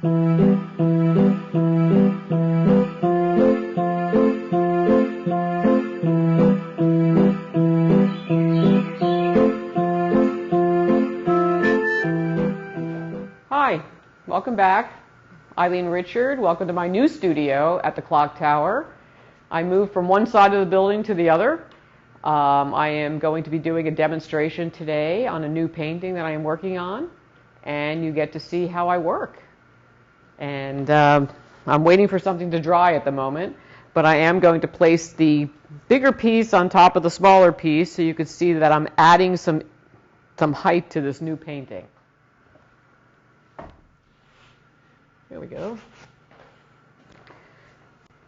Hi, welcome back. Ilene Richard, welcome to my new studio at the Clock Tower. I moved from one side of the building to the other. I am going to be doing a demonstration today on a new painting that I am working on, and you get to see how I work. And I'm waiting for something to dry at the moment, but I am going to place the bigger piece on top of the smaller piece so you can see that I'm adding some height to this new painting. There we go.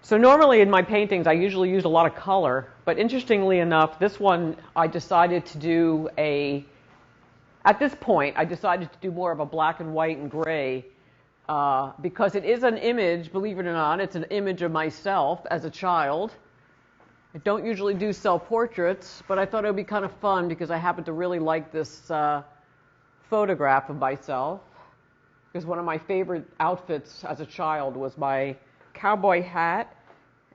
So normally in my paintings, I usually use a lot of color, but interestingly enough, this one I decided to do at this point, I decided to do more of a black and white and gray because it is an image, believe it or not, it's an image of myself as a child. I don't usually do self-portraits, but I thought it would be kind of fun because I happen to really like this photograph of myself. Because one of my favorite outfits as a child was my cowboy hat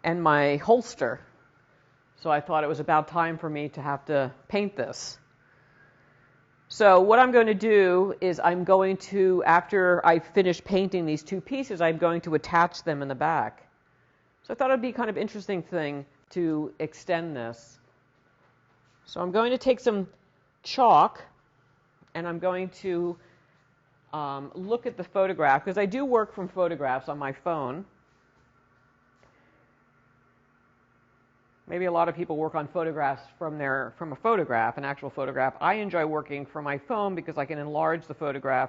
and my holster. So I thought it was about time for me to have to paint this. So what I'm going to do is I'm going to, after I finish painting these two pieces, I'm going to attach them in the back. So I thought it would be kind of interesting thing to extend this. So I'm going to take some chalk and I'm going to look at the photograph, because I do work from photographs on my phone. Maybe a lot of people work on photographs from a photograph, an actual photograph. I enjoy working from my phone because I can enlarge the photograph,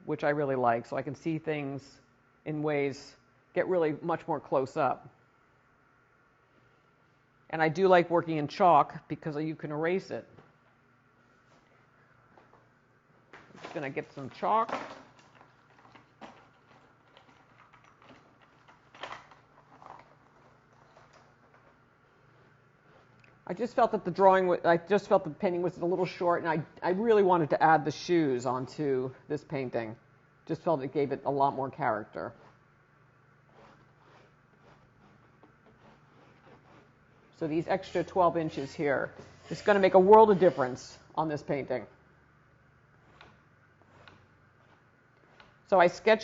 which I really like, so I can see things in ways, get really much more close up. And I do like working in chalk because you can erase it. Just going to get some chalk. I just felt that the painting was a little short, and I really wanted to add the shoes onto this painting. Just felt it gave it a lot more character. So these extra 12 inches here is going to make a world of difference on this painting. So I sketch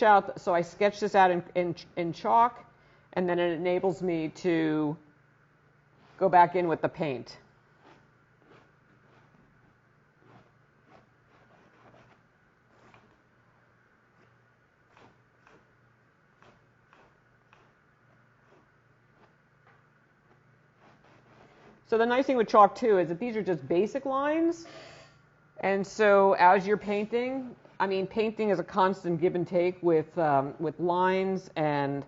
this out in chalk, and then it enables me to go back in with the paint. So the nice thing with chalk too is that these are just basic lines, and so as you're painting, painting is a constant give and take with lines and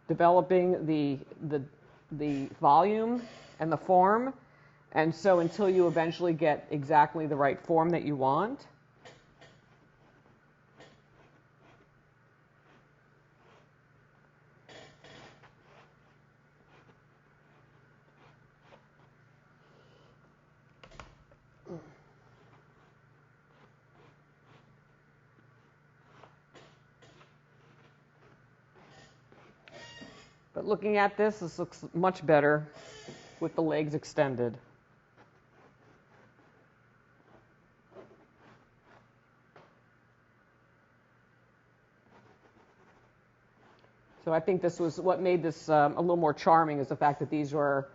developing the volume and the form. And so until you eventually get exactly the right form that you want. But looking at this looks much better with the legs extended. So I think this was what made this a little more charming, is the fact that these were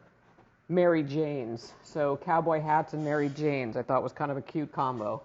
Mary Janes. So cowboy hats and Mary Janes I thought was kind of a cute combo.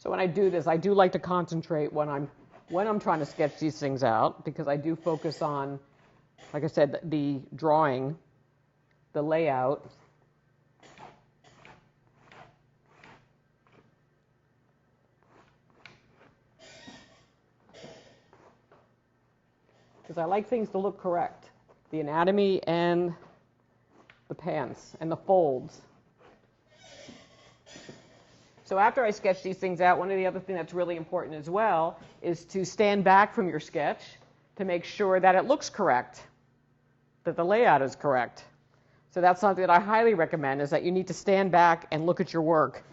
So when I do this, I do like to concentrate when I'm trying to sketch these things out, because I do focus on, like I said, the drawing, the layout. Because I like things to look correct. The anatomy and the pants and the folds. So after I sketch these things out, one of the other things that's really important as well is to stand back from your sketch to make sure that it looks correct, that the layout is correct. So that's something that I highly recommend, is that you need to stand back and look at your work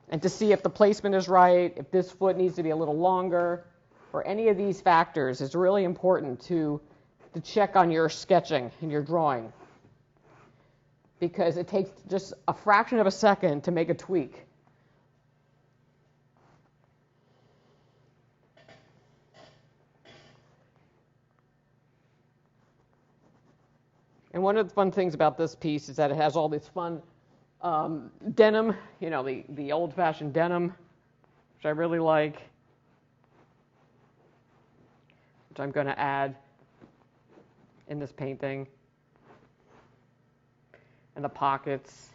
and to see if the placement is right, if this foot needs to be a little longer, or any of these factors. Is really important to check on your sketching and your drawing, because it takes just a fraction of a second to make a tweak. And one of the fun things about this piece is that it has all this fun denim, the old-fashioned denim, which I really like, which I'm going to add in this painting, and the pockets.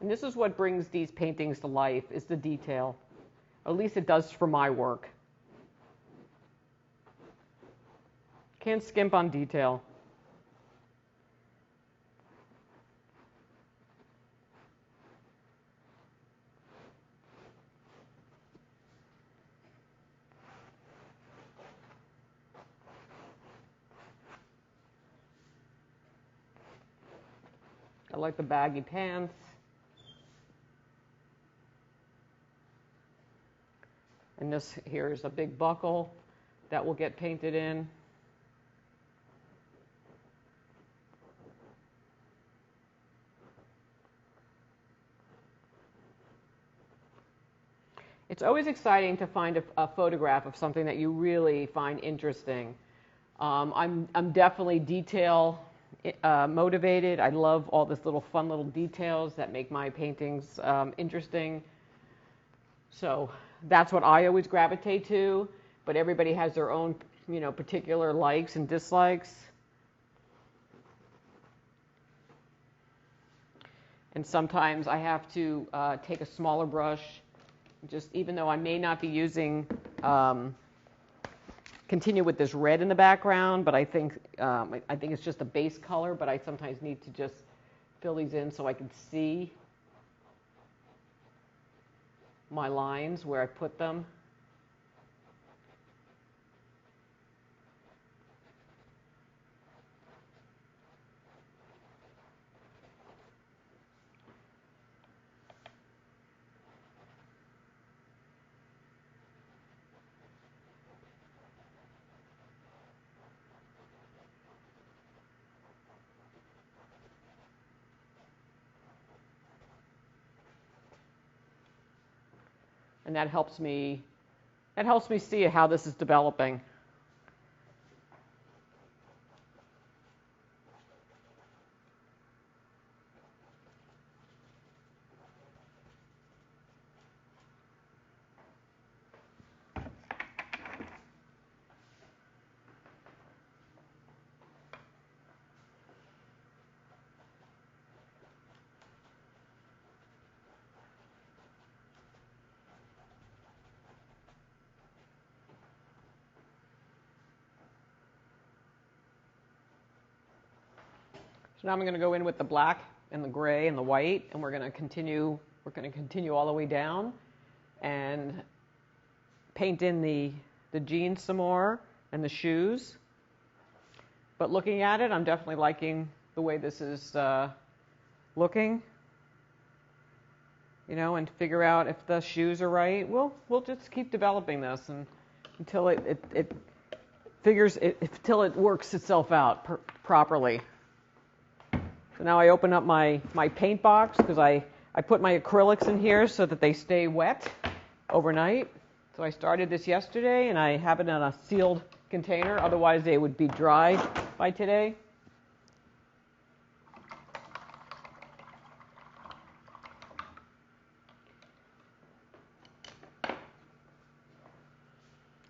And this is what brings these paintings to life, is the detail. At least it does for my work. Can't skimp on detail. I like the baggy pants. And this here is a big buckle that will get painted in. It's always exciting to find a photograph of something that you really find interesting. I'm definitely detail motivated. I love all this fun little details that make my paintings interesting. So that's what I always gravitate to, but everybody has their own, particular likes and dislikes. And sometimes I have to take a smaller brush, even though I may not be using, continue with this red in the background, but I think it's just a base color, but I sometimes need to just fill these in so I can see my lines where I put them. And that helps me see how this is developing. So now I'm going to go in with the black and the gray and the white, and we're going to continue all the way down and paint in the jeans some more and the shoes. But looking at it, I'm definitely liking the way this is looking. And figure out if the shoes are right. We'll just keep developing this until until it works itself out properly. So now I open up my paint box, because I put my acrylics in here so that they stay wet overnight. So I started this yesterday, and I have it in a sealed container, otherwise they would be dry by today.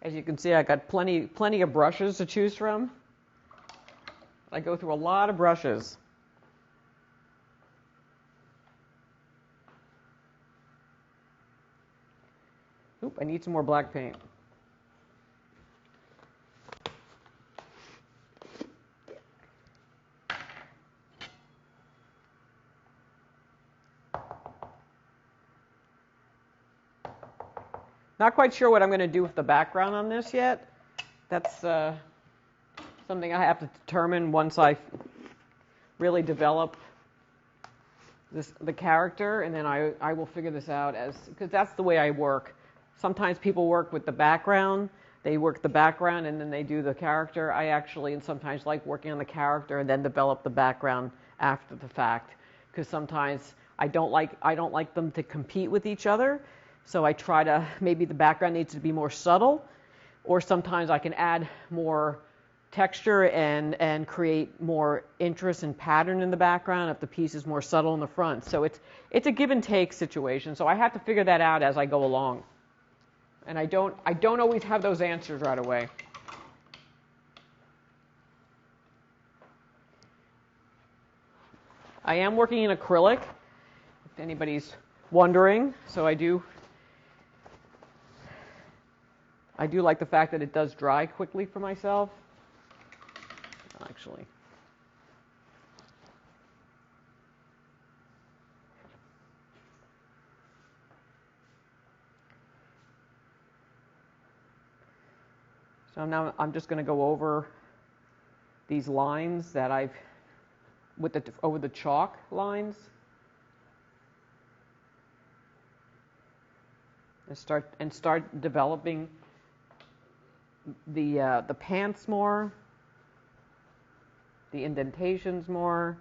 As you can see, I got plenty of brushes to choose from. I go through a lot of brushes. Oop, I need some more black paint. Not quite sure what I'm going to do with the background on this yet. That's something I have to determine once I really develop the character, and then I will figure this out because that's the way I work. Sometimes people work with the background. They work the background and then they do the character. I actually and sometimes like working on the character and then develop the background after the fact, because sometimes I don't like them to compete with each other. So I try to, maybe the background needs to be more subtle, or sometimes I can add more texture and create more interest and pattern in the background if the piece is more subtle in the front. So it's a give and take situation. So I have to figure that out as I go along. And I don't always have those answers right away. I am working in acrylic, if anybody's wondering. So I do like the fact that it does dry quickly for myself. Actually. So now I'm just going to go over these lines that over the chalk lines. And start developing the pants more, the indentations more.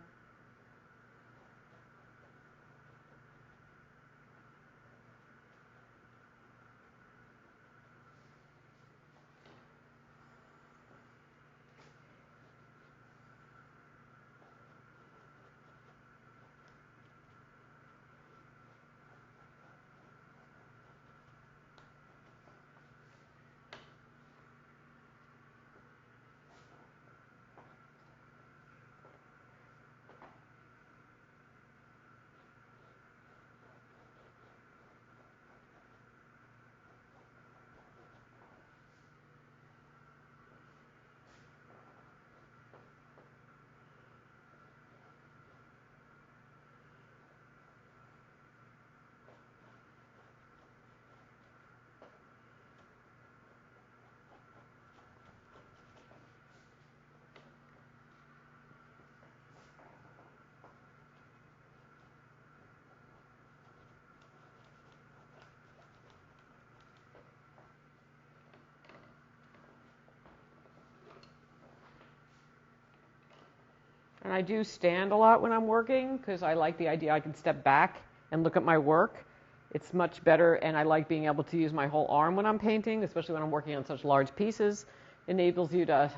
And I do stand a lot when I'm working because I like the idea I can step back and look at my work. It's much better, and I like being able to use my whole arm when I'm painting, especially when I'm working on such large pieces. It enables you to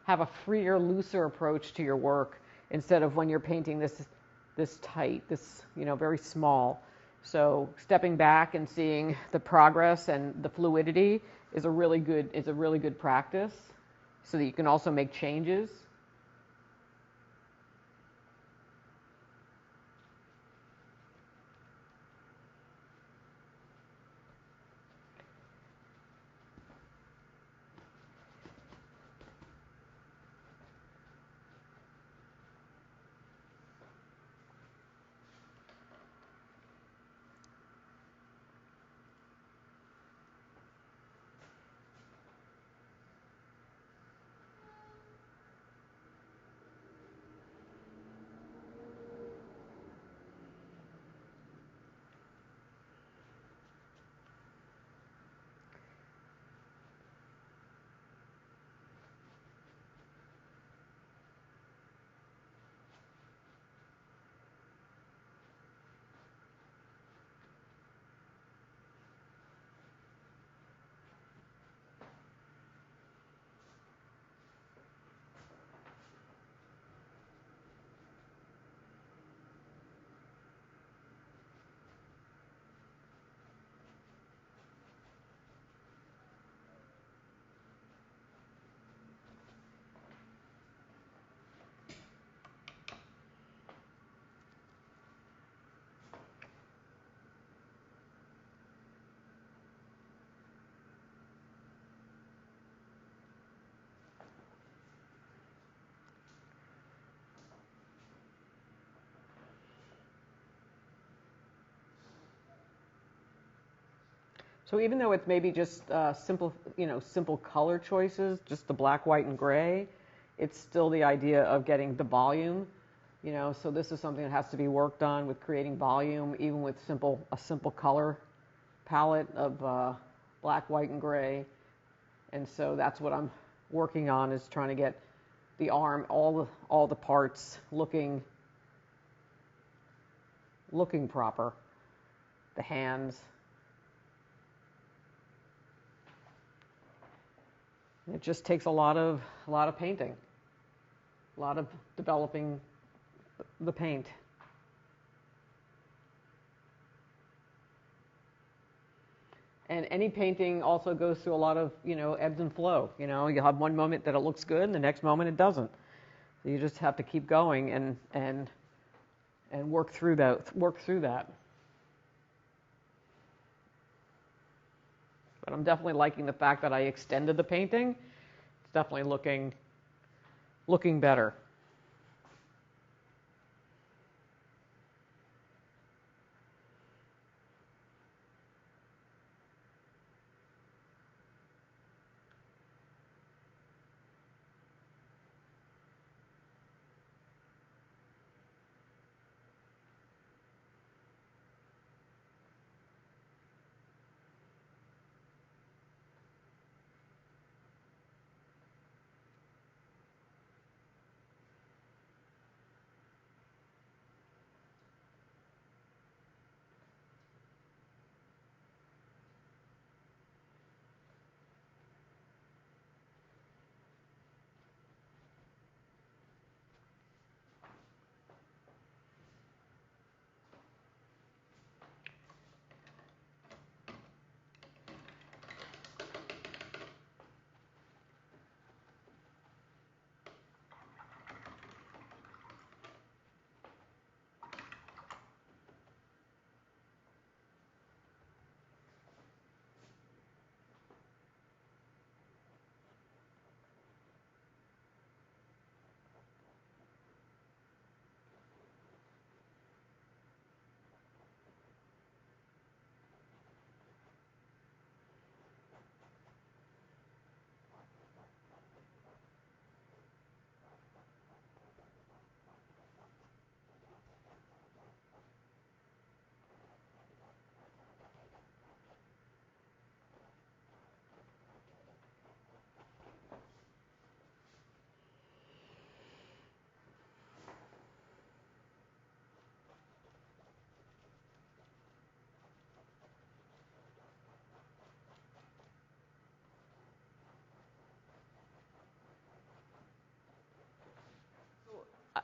have a freer, looser approach to your work instead of when you're painting this tight, very small. So stepping back and seeing the progress and the fluidity is a really good practice, so that you can also make changes. So even though it's maybe just simple, simple color choices, just the black, white, and gray, it's still the idea of getting the volume. So this is something that has to be worked on with creating volume, even with a simple color palette of black, white, and gray. And so that's what I'm working on, is trying to get the arm, all the parts looking proper. The hands. It just takes a lot of painting, a lot of developing the paint. And any painting also goes through a lot of, ebbs and flow. You'll have one moment that it looks good, and the next moment it doesn't. So you just have to keep going and work through that. But I'm definitely liking the fact that I extended the painting. It's definitely looking better.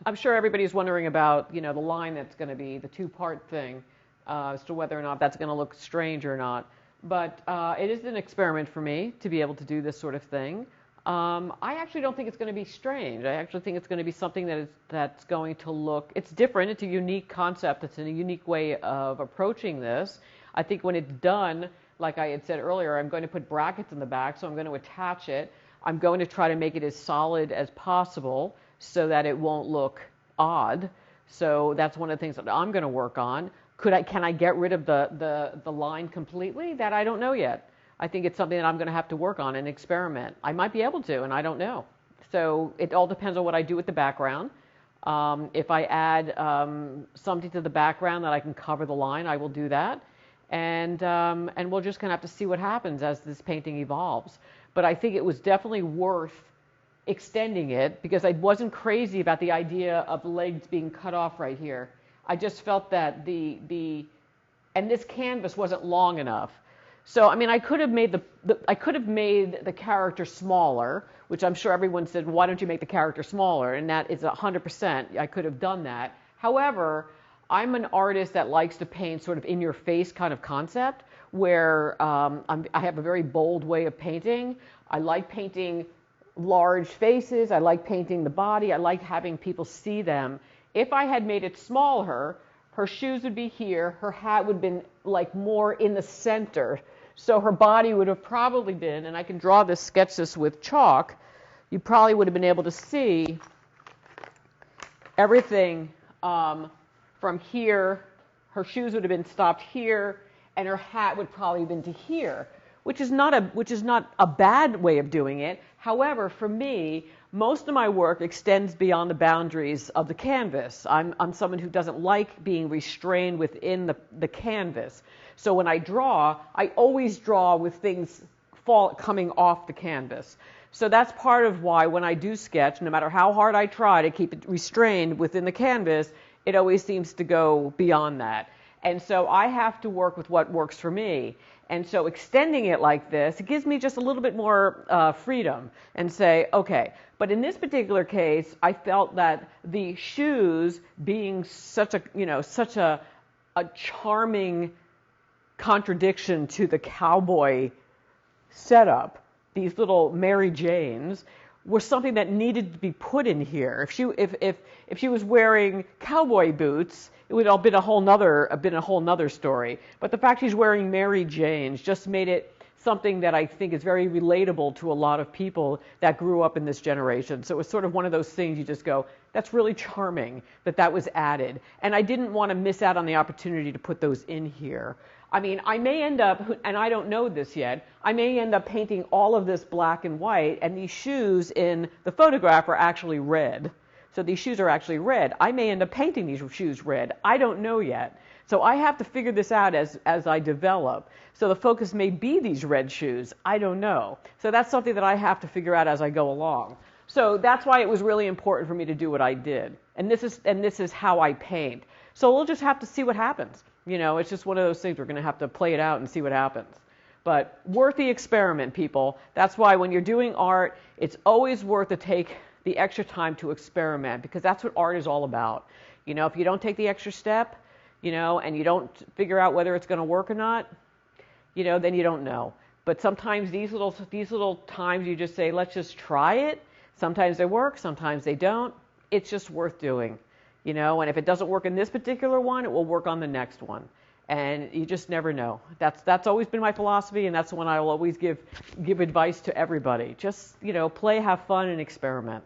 I'm sure everybody's wondering about, the line that's going to be the two-part thing, as to whether or not that's going to look strange or not. But it is an experiment for me to be able to do this sort of thing. I actually don't think it's going to be strange. I actually think it's going to be something that's going to look, it's different. It's a unique concept. It's a unique way of approaching this. I think when it's done, like I had said earlier, I'm going to put brackets in the back, so I'm going to attach it. I'm going to try to make it as solid as possible so that it won't look odd. So that's one of the things that I'm going to work on. Can I get rid of the line completely? That I don't know yet. I think it's something that I'm going to have to work on and experiment. I might be able to, and I don't know. So it all depends on what I do with the background. If I add something to the background that I can cover the line, I will do that. And we're just going to have to see what happens as this painting evolves. But I think it was definitely worth extending it, because I wasn't crazy about the idea of the legs being cut off right here. I just felt that and this canvas wasn't long enough. So I mean, I could have made the character smaller, which I'm sure everyone said, why don't you make the character smaller? And that is 100%. I could have done that. However, I'm an artist that likes to paint sort of in your face kind of concept, where I have a very bold way of painting. I like painting large faces. I like painting the body. I like having people see them. If I had made it smaller, her shoes would be here. Her hat would have been like more in the center. So her body would have probably been, and I can sketch this with chalk, you probably would have been able to see everything from here. Her shoes would have been stopped here, and her hat would probably have been to here, which is not a bad way of doing it. However, for me, most of my work extends beyond the boundaries of the canvas. I'm someone who doesn't like being restrained within the canvas. So when I draw, I always draw with things coming off the canvas. So that's part of why when I do sketch, no matter how hard I try to keep it restrained within the canvas, it always seems to go beyond that. And so I have to work with what works for me. And so extending it like this, it gives me just a little bit more freedom and say, okay. But in this particular case, I felt that the shoes being such a charming contradiction to the cowboy setup, these little Mary Janes, were something that needed to be put in here. If she was wearing cowboy boots, it would have been a whole nother story. But the fact she's wearing Mary Janes just made it something that I think is very relatable to a lot of people that grew up in this generation. So it was sort of one of those things you just go, that's really charming that was added. And I didn't want to miss out on the opportunity to put those in here. I mean, I may end up, and I don't know this yet, I may end up painting all of this black and white, and these shoes in the photograph are actually red. So these shoes are actually red. I may end up painting these shoes red. I don't know yet. So I have to figure this out as I develop. So the focus may be these red shoes. I don't know. So that's something that I have to figure out as I go along. So that's why it was really important for me to do what I did. And this is how I paint. So we'll just have to see what happens. You know, it's just one of those things. We're going to have to play it out and see what happens. But worth the experiment, people. That's why when you're doing art, it's always worth to take the extra time to experiment, because that's what art is all about. You know, if you don't take the extra step, you know, and you don't figure out whether it's going to work or not, you know, then you don't know. But sometimes these little times you just say, let's just try it. Sometimes they work, sometimes they don't. It's just worth doing. You know, and if it doesn't work in this particular one, it will work on the next one. And you just never know. That's always been my philosophy, and that's the one I will always give advice to everybody. Just, you know, play, have fun, and experiment.